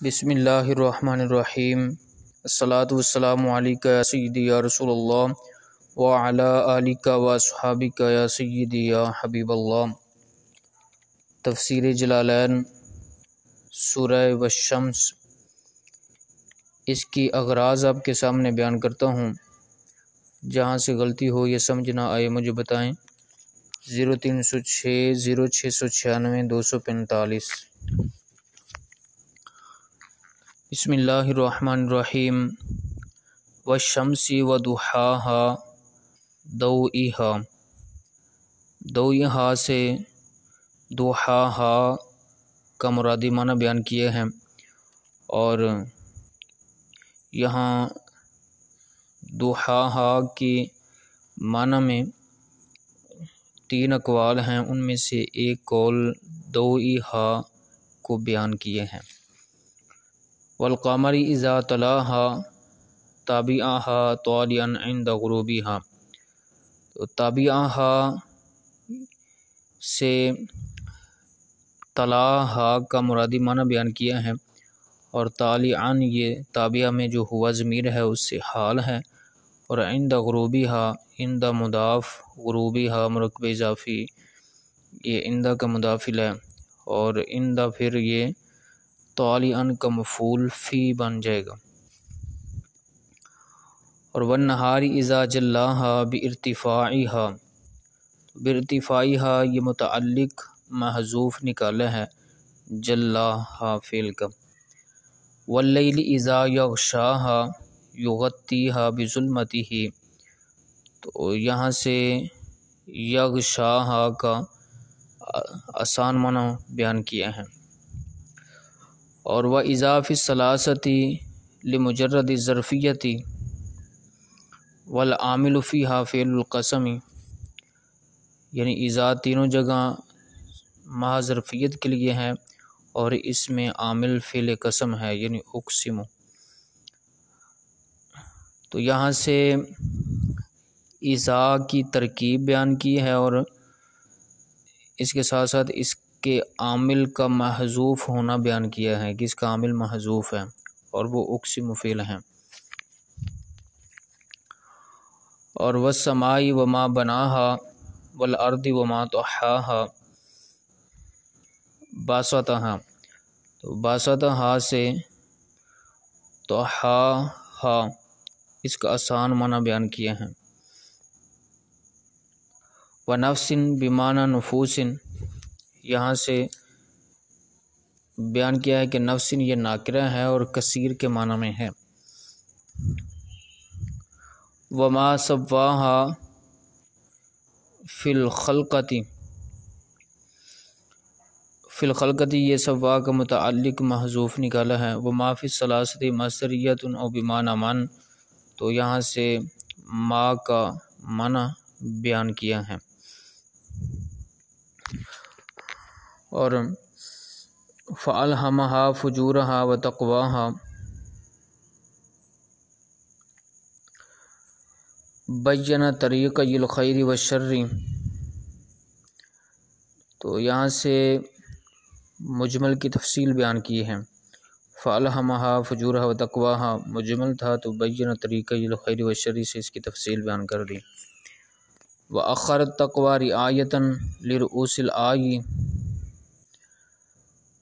بسم اللہ الرحمن الرحیم۔ الصلاۃ والسلام علیک یا سیدی یا رسول اللہ وعلی آلک واصحابک یا سیدی یا حبیب اللہ۔ تفسیر جلالین سورہ والشمس، اس کی اغراض آپ کے سامنے بیان کرتا ہوں۔ جہاں سے غلطی ہو یا سمجھ نہ آئے مجھے بتائیں۔ 0306 0696 245۔ بسم اللہ الرحمن الرحیم۔ والشمس وضحاها دوئیہا سے ضحاها کا مرادی معنی بیان کیے ہیں، اور یہاں ضحاها کی معنی میں 3 اقوال ہیں، ان میں سے ایک قول دوئیہا کو بیان کیے ہیں۔ والقمر اذا تلاها تابعها طالعا عند غروبها، تو تابعها سے تلاها کا مرادی معنی بیان کیا ہے، اور طالعا یہ تابعہ میں جو ہوا ضمیر ہے اس سے حال ہے، اور عند غروبها عند مضاف، غروبها مرکب اضافی، یہ عند کا مدافل ہے، اور عند پھر یہ طالعا کا مفعول فی بن جائے گا۔ اور والنہار اذا جلاها بارتفاعها یہ متعلق محذوف نکالا ہے جلاها فعل کا۔ واللیل اذا یغشاها یغطیها بظلمته، تو یہاں سے یغشاها کا آسان معنی بیان کیا ہے۔ اور وَإِذَا فِي الثَّلَاثَةِ لِمُجَرَّدِ الظَّرْفِيَّةِ وَالْعَامِلُ فِيهَا فِعْلُ الْقَسَمِ، یعنی اذا تینوں جگہ محض ظرفیت کے لیے ہیں، اور اس میں عامل فعل قسم ہے یعنی اقسم۔ تو یہاں سے اذا کی ترکیب بیان کی ہے، اور اس کے ساتھ ساتھ اس کے عامل کا محذوف ہونا بیان کیا ہے کہ اس کا عامل محذوف ہے، اور وہ اقسم فعل ہیں۔ اور والسماء وما بناها والارض وما طحاها باسطها، تو باسطها سے طحاها اس کا آسان معنی بیان کیا ہے۔ ونفس بمعنی نفوس، یہاں سے بیان کیا ہے کہ نفس یہ ناکرہ ہے اور کثیر کے معنی میں ہے۔ وما سواها فی الخلقۃ یہ سوا کا متعلق محذوف نکالا ہے۔ وما فی الثلاثۃ مصدریۃ او بمعنی من، تو یہاں سے ما کا معنی بیان کیا ہے۔ اور فَأَلْهَمَهَا فُجُورَهَا وَتَقْوَاهَا بَيَّنَ طَرِيقَيِ الْخَيْرِ وَالشَّرِّ، تو یہاں سے مجمل کی تفصیل بیان کی ہے۔ فَأَلْهَمَهَا فُجُورَهَا وَتَقْوَاهَا مجمل تھا، تو بَيَّنَ طَرِيقَيِ الْخَيْرِ وَالشَّرِّ سے اس کی تفصیل بیان کر دی۔ وَأَخَّرَ التَّقْوَىٰ رِعَایَةً لِرُؤُوسِ الْآیِ،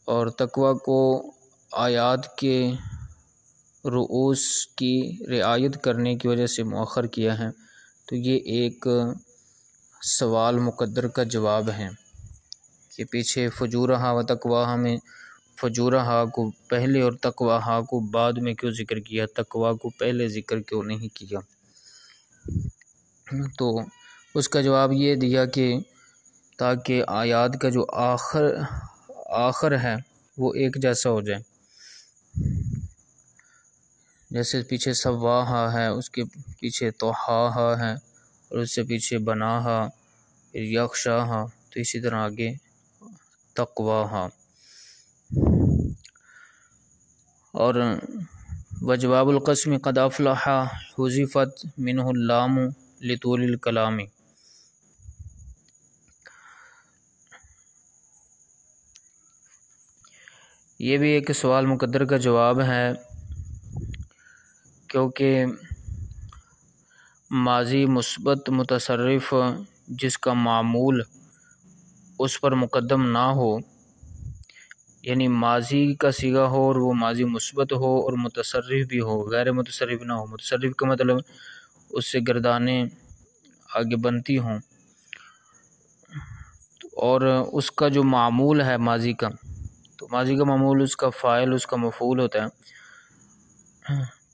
اور تقوی کو آیات کے رؤوس کی رعایت کرنے کی وجہ سے مؤخر کیا ہے، تو یہ ایک سوال مقدر کا جواب ہے کہ پیچھے فجورہا و تقواہا میں فجورہا کو پہلے اور تقواہا کو بعد میں کیوں ذکر کیا، تقوی کو پہلے ذکر کیوں نہیں کیا؟ تو اس کا جواب یہ دیا کہ تاکہ آیات کا جو آخر ہے وہ ایک جیسا ہو جائے، جیسے پیچھے سواہا ہے، اس کے پیچھے طحاہا ہے، اور اس سے پیچھے بناہا، پھر یغشاہا، تو اسی طرح آگے تقواہا۔ اور وجواب القسم قد افلح حذفت منہ اللام لطول الکلام، یہ بھی ایک سوال مقدر کا جواب ہے، کیونکہ ماضی مثبت متصرف جس کا معمول اس پر مقدم نہ ہو، یعنی ماضی کا صیغہ ہو اور وہ ماضی مثبت ہو اور متصرف بھی ہو، غیر متصرف نہ ہو۔ متصرف کا مطلب اس سے گردانیں آگے بنتی ہوں، اور اس کا جو معمول ہے ماضی کا، تو ماضی کا معمول اس کا فاعل اس کا مفعول ہوتا ہے،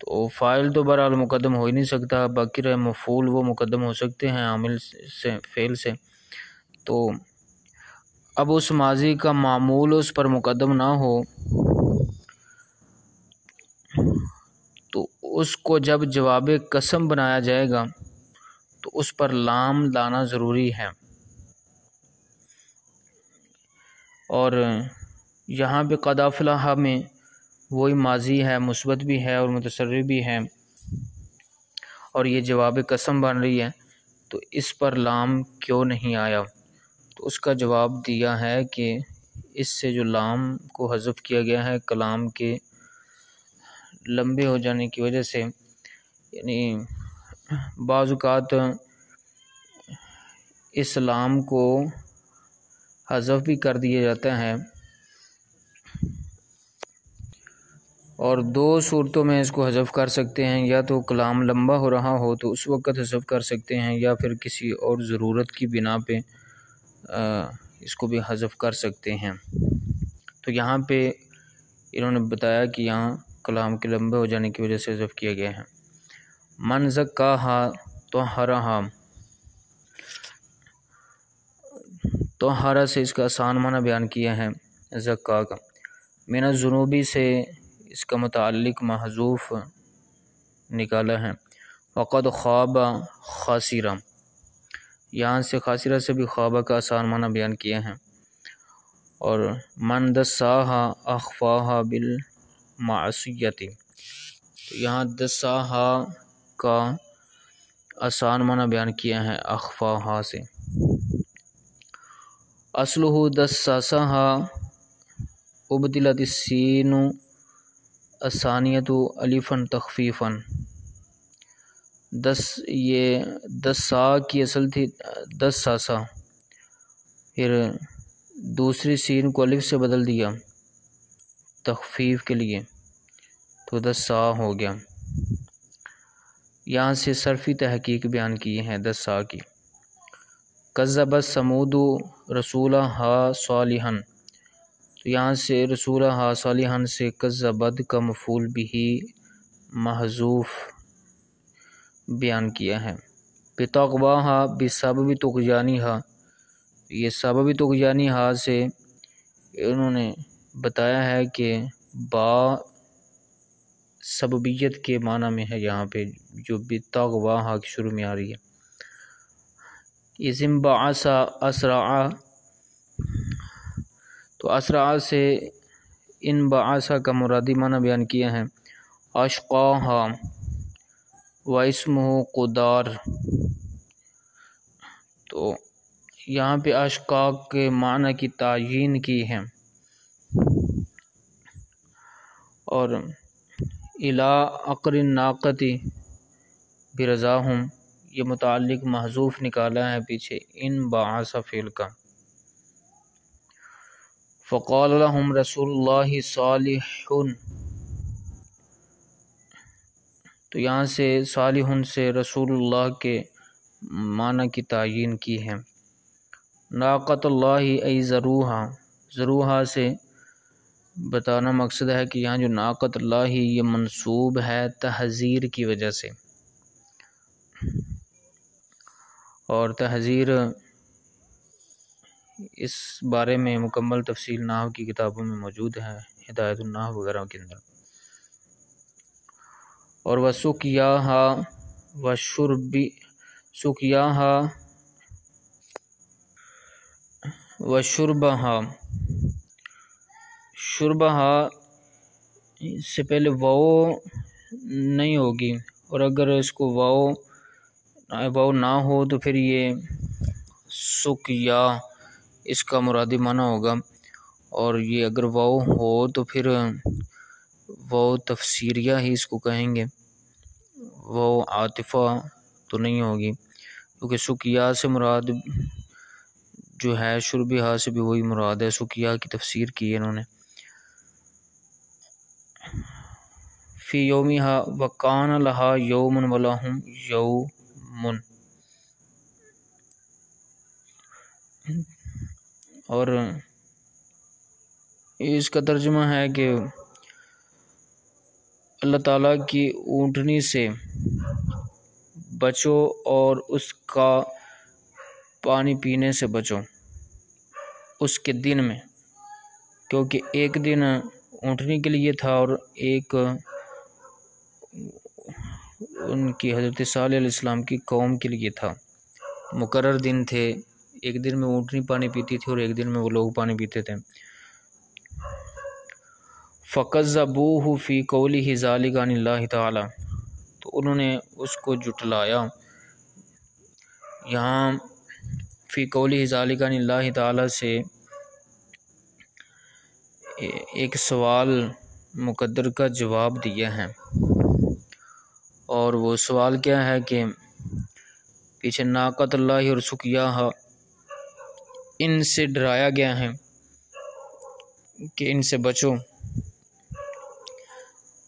تو فاعل تو بہرحال مقدم ہو ہی نہیں سکتا، باقی رہے مفعول وہ مقدم ہو سکتے ہیں عامل سے، فعل سے۔ تو اب اس ماضی کا معمول اس پر مقدم نہ ہو تو اس کو جب جواب قسم بنایا جائے گا تو اس پر لام لانا ضروری ہے، اور یہاں پہ قد افلح میں وہی ماضی ہے، مثبت بھی ہے اور متصرف بھی ہے، اور یہ جواب قسم بن رہی ہے، تو اس پر لام کیوں نہیں آیا؟ تو اس کا جواب دیا ہے کہ اس سے جو لام کو حذف کیا گیا ہے کلام کے لمبے ہو جانے کی وجہ سے، یعنی بعض اوقات اس لام کو حذف بھی کر دیا جاتا ہے، اور دو صورتوں میں اس کو حذف کر سکتے ہیں، یا تو کلام لمبا ہو رہا ہو تو اس وقت حذف کر سکتے ہیں، یا پھر کسی اور ضرورت کی بنا پہ اس کو بھی حذف کر سکتے ہیں۔ تو یہاں پہ انہوں نے بتایا کہ یہاں کلام کے لمبے ہو جانے کی وجہ سے حذف کیا گیا ہے۔ من زکاہا طہرہا، طہرہ سے اس کا آسان معنی بیان کیا ہے زکا کا، من الذنوبی سے اس کا متعلق محذوف نکالا ہے، وقد خواب خاسرہ، یہاں سے خاسرہ سے بھی خوابہ کا آسان معنی بیان کیا ہے، اور من دساہا اخفاہا بالمعصیتی، تو یہاں دساہا کا آسان معنی بیان کیا ہے اخفاہا سے۔ اصلہ دساسہا ابدلت السین الثانیۃ الفا تخفیفا، یہ دسا کی اصل تھی دساسا، پھر دوسری سین کو الف سے بدل دیا تخفیف کے لیے، تو دسا ہو گیا۔ یہاں سے صرفی تحقیق بیان کی ہے دسا کی۔ کذبت ثمود رسولہا صالحا، تو یہاں سے رسولہا صالحا سے کذبت کا مفعول بھی محذوف بیان کیا ہے۔ بطغواہا بسبب طغیانہا، یہ سبب طغیانہا سے انہوں نے بتایا ہے کہ با سببیت کے معنی میں ہے، یہاں پہ جو بطغواہا کی شروع میں آ رہی ہے۔ اذ انبعث اسرع، تو اسرع سے انبعث کا مرادی معنی بیان کیا ہے اشقاہا و اسمہ قدار، تو یہاں پہ اشقا کے معنی کی تعیین کی ہے، اور الی عقر الناقۃ برضاہم، یہ متعلق محذوف نکالا ہے پیچھے انبعث فعل کا۔ فقال لهم رسول اللہ صالح، تو یہاں سے صالح سے رسول اللہ کے معنی کی تعیین کی ہے۔ ناقۃ اللہ ای ذروہا، ذروہا سے بتانا مقصد ہے کہ یہاں جو ناقۃ اللہ یہ منصوب ہے تحذیر کی وجہ سے، اور تحذیر اس بارے میں مکمل تفصیل نحو کی کتابوں میں موجود ہے، ہدایت النحو وغیرہ کے اندر۔ اور وسقیاہا وشرب، سقیاہا وشربہا، شربہا سے پہلے واو نہیں ہوگی، اور اگر اس کو واو نہ ہو تو پھر یہ سقیا اس کا مرادی معنی ہوگا، اور یہ اگر واو ہو تو پھر واو تفسیریہ ہی اس کو کہیں گے، واو عاطفہ تو نہیں ہوگی، کیونکہ سقیا سے مراد جو ہے شربہا سے بھی وہی مراد ہے، سقیا کی تفسیر کی ہے انہوں نے۔ فی یومہا وکان لہا یوم ولہم یوم، اور اس کا ترجمہ ہے کہ اللہ تعالیٰ کی اونٹنی سے بچو اور اس کا پانی پینے سے بچو اس کے دن میں، کیونکہ ایک دن اونٹنی کے لیے تھا اور ایک ان کی حضرت صالح علیہ السلام کی قوم کے لیے تھا، مقرر دن تھے، ایک دن میں اونٹنی پانی پیتی تھی اور ایک دن میں وہ لوگ پانی پیتے تھے۔ فَكَذَّبُوهُ فِي قَوْلِهِ ذَلِكَ عَنِ اللَّهِ تَعَالَى، تو انہوں نے اس کو جھٹلایا۔ یہاں فی قَوْلِهِ ذَلِكَ عَنِ اللَّهِ تَعَالَى سے ایک سوال مقدر کا جواب دیا ہے، اور وہ سوال کیا ہے کہ پیچھے ناقۃ اللہ اور سقیاہا ان سے ڈرایا گیا ہے کہ ان سے بچو،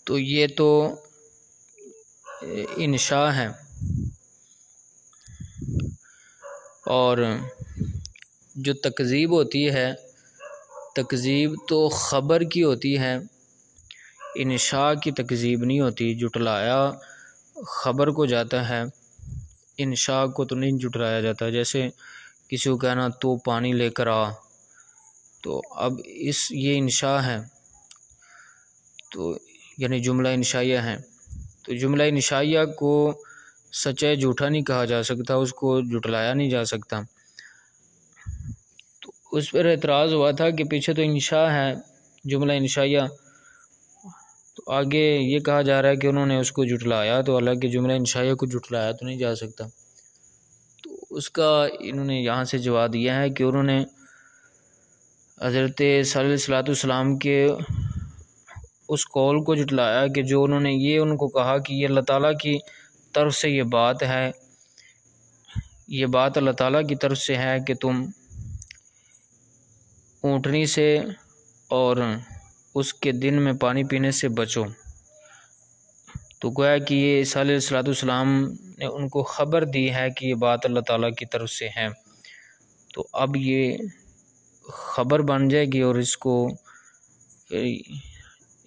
تو یہ تو انشاء ہے، اور جو تکذیب ہوتی ہے، تکذیب تو خبر کی ہوتی ہے، انشاء کی تکذیب نہیں ہوتی۔ جھٹلایا خبر کو جاتا ہے، انشاء کو تو نہیں جھٹلایا جاتا۔ جیسے کسی کو کہنا تو پانی لے کر آ، تو اب یہ انشاء ہے، تو یعنی جملہ انشائیہ ہے، تو جملہ انشائیہ کو سچا جھوٹا نہیں کہا جا سکتا، اس کو جھٹلایا نہیں جا سکتا۔ تو اس پر اعتراض ہوا تھا کہ پیچھے تو انشاء ہے، جملہ انشائیہ، تو آگے یہ کہا جا رہا ہے کہ انہوں نے اس کو جھٹلایا، تو حالانکہ جملہ انشائیہ کو جھٹلایا تو نہیں جا سکتا۔ تو اس کا انہوں نے یہاں سے جواب دیا ہے کہ انہوں نے حضرت صلی اللہ علیہ وسلم کے اس قول کو جھٹلایا کہ جو انہوں نے یہ ان کو کہا کہ یہ اللہ تعالیٰ کی طرف سے یہ بات ہے، یہ بات اللہ تعالیٰ کی طرف سے ہے کہ تم اونٹنی سے اور اس کے دن میں پانی پینے سے بچو، تو گویا کہ یہ عیسیٰ علیہ السلام نے ان کو خبر دی ہے کہ یہ بات اللہ تعالیٰ کی طرف سے ہے، تو اب یہ خبر بن جائے گی اور اس کو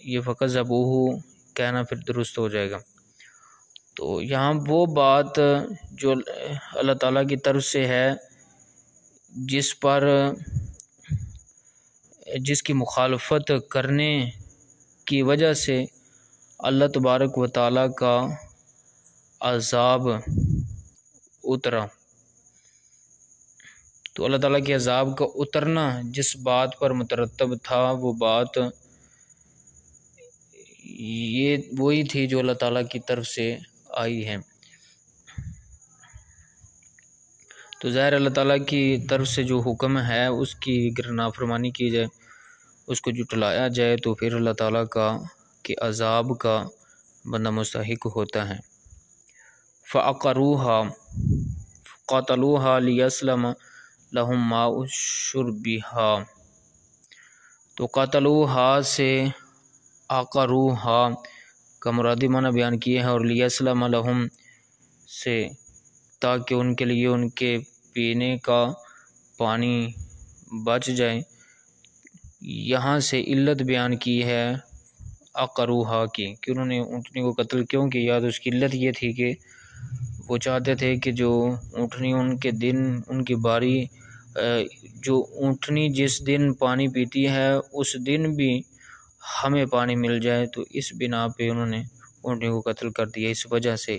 یہ فَكَذَّبُوهُ کہنا پھر درست ہو جائے گا۔ تو یہاں وہ بات جو اللہ تعالیٰ کی طرف سے ہے، جس کی مخالفت کرنے کی وجہ سے اللہ تبارک و تعالیٰ کا عذاب اترا، تو اللہ تعالیٰ کے عذاب کا اترنا جس بات پر مترتب تھا، وہ بات یہ وہی تھی جو اللہ تعالیٰ کی طرف سے آئی ہے۔ تو ظاہر اللہ تعالیٰ کی طرف سے جو حکم ہے اس کی اگر نافرمانی کی جائے، اس کو جھٹلایا جائے، تو پھر اللہ تعالیٰ کے عذاب کا بندہ مستحق ہوتا ہے۔ فَعَقَرُوهَا قَاتَلُوهَا لِيَسْلَمَ لَهُم مَاءُ شُرْبِهَا، تو قَاتَلُوهَا سے عَقَرُوهَا کا مرادی معنی بیان کیے ہیں، اور لِيَسْلَمَ لَهُم سے تاکہ ان کے لیے ان کے پینے کا پانی بچ جائے۔ یہاں سے علت بیان کی ہے عقروہا کی کہ انہوں نے اونٹنی کو قتل کیوں کیا، تو اس کی علت یہ تھی کہ وہ چاہتے تھے کہ جو اونٹنی ان کے دن ان کی باری جو اونٹنی جس دن پانی پیتی ہے اس دن بھی ہمیں پانی مل جائے، تو اس بنا پہ انہوں نے اونٹنی کو قتل کر دیا اس وجہ سے۔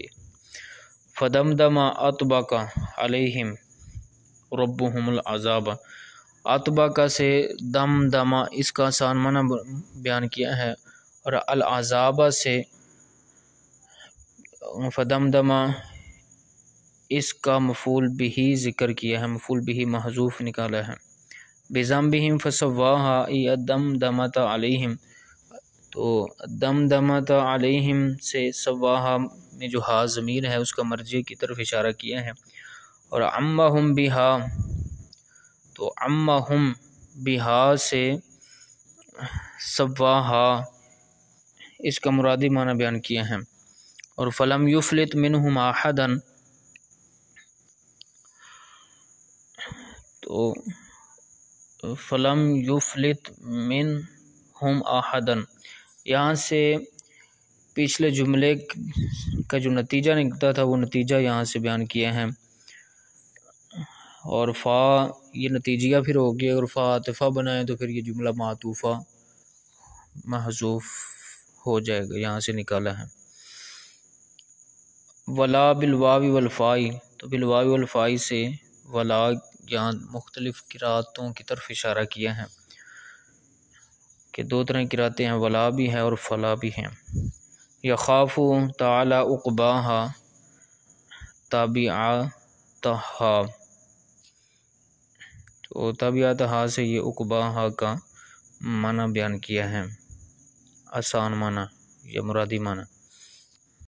فَدَمْدَمَ أَطْبَقَ عَلَيْهِمْ رَبُّهُمُ الْعَذَابَ، اطبقہ سے دم دمہ اس کا آسان معنی بیان کیا ہے، اور العذاب سے فدمدمہ اس کا مفعول بہ ذکر کیا ہے، مفعول بہ محذوف نکالا ہے، بذنبہم فسواہا ای الدمدمۃ علیہم، تو دمدمۃ علیہم سے سواہا میں جو ہا ضمیر ہے اس کا مرجع کی طرف اشارہ کیا ہے، اور عمہم بہا، تو عمہم بہا سے سواہا اس کا مرادی معنی بیان کیا ہے، اور فلم یفلت منہم احدا، تو فلم یفلت منہم احدا، یہاں سے پچھلے جملے کا جو نتیجہ نکلتا تھا وہ نتیجہ یہاں سے بیان کیا ہے، اور فا یہ نتیجہ پھر ہو گیا، اور فا عاطفہ بنائے تو پھر یہ جملہ معطوفہ محذوف ہو جائے گا، یہاں سے نکالا ہے۔ ولا بالواو والفاء، تو بالواو والفاء سے ولا یہاں مختلف قراتوں کی طرف اشارہ کیا ہے کہ دو طرح کی قراتیں ہیں، ولا بھی ہے اور فلا بھی ہیں۔ یخاف تعالی عقباہا تابعاتہا، تو تابعاتہا سے یہ عقباہا کا معنی بیان کیا ہے، آسان معنی یا مرادی معنی۔